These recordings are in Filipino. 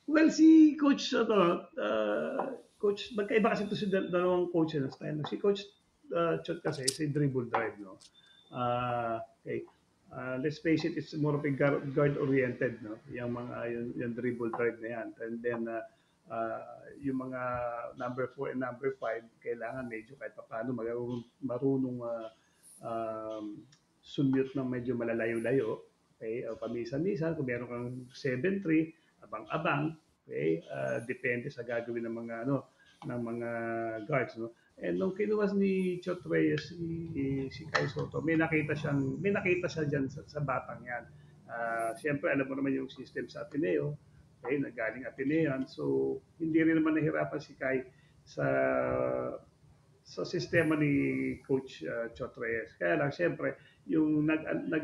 Well, si Coach Coach magkaiba kasi 'to si dalawang coach na style. Si Coach Chot kasi si dribble drive, no? Okay. Let's face it, it's more of a guard-oriented, no? Yung dribble drive na yan. And then, yung mga number 4 and number 5 kailangan medyo kahit paano marunong sumute ng medyo malalayo-layo. Okay? O pamisa-misa, kung meron kang 7-3, abang-abang, okay? Depende sa gagawin ng mga guards, no? And nung kinuha ni Chot Reyes si Kai Soto, may nakita siya diyan sa batang 'yan. Siyempre alam mo naman yung system sa Ateneo, okay, nagaling Ateneo yan. So hindi rin naman nahirapan si Kai sa sistema ni Coach Chot Reyes. Kaya lang, siyempre, yung doon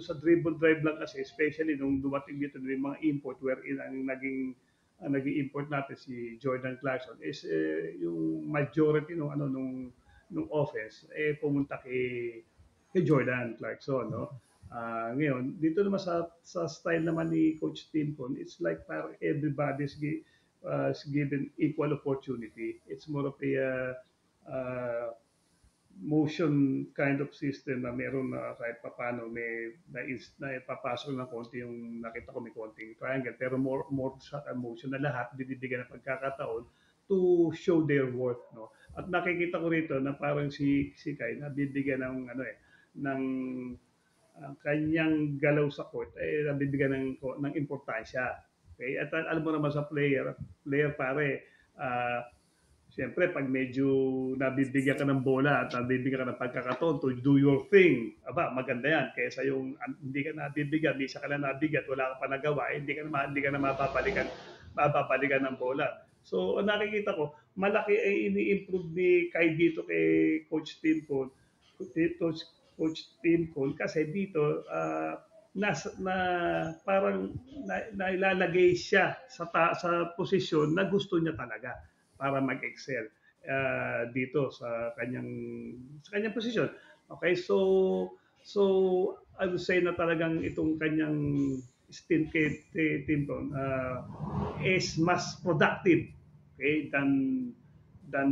sa dribble drive lang kasi, especially nung dumating dito may mga import wherein ang naging import natin si Jordan Clarkson is yung majority nung offense pumunta kay Jordan Clarkson, no. Ngayon dito naman sa style naman ni Coach Timpon, it's like parang everybody's given equal opportunity. It's more of a motion kind of system na meron na kahit papano na ipapasok ng konti yung nakita ko may konting triangle pero more shot and motion na lahat binibigyan ng pagkakataon to show their worth, no. At nakikita ko rito na parang si Kai nabibigyan ng ng ang kanyang galaw sa court ay nabibigyan ng importansya. Okay? At alam mo naman sa player pare, siyempre pag medyo nabibigyan ka ng bola at nabibigyan ka ng pagkakataon to do your thing, aba, maganda yan. Kaysa yung hindi ka nabibigyan, misa ka lang nabigyan, wala ka pa nagawa, hindi ka na mapapalikan ng bola. So, ang nakikita ko, malaki ay ini-improve ni Kai dito kay Coach Timpon, Coach, Coach Timpon, kasi dito, na parang nailalagay siya sa posisyon na gusto niya talaga para mag-excel dito sa kanyang posisyon. Okay, I would say na talagang itong kanyang stint kay Tinton is mas productive, okay, than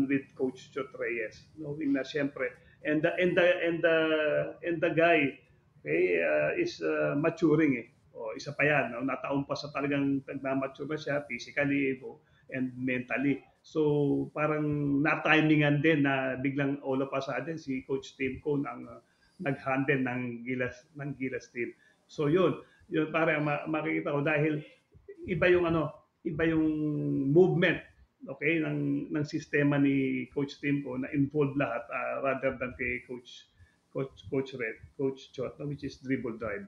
with Coach Chot Reyes. Knowing na siyempre, and the guy, okay, is maturing eh. O, isa pa yan, no? Nataon pa sa talagang nagmamature na siya physically and mentally. So parang na-timingan din na biglang all of a sudden si Coach Tim Cone ang nag-handle ng Gilas team. So yun pare makikita ko dahil iba yung iba yung movement, okay, ng sistema ni Coach Tim Cone na involved lahat rather than kay Coach Red, Coach Chot, which is dribble drive.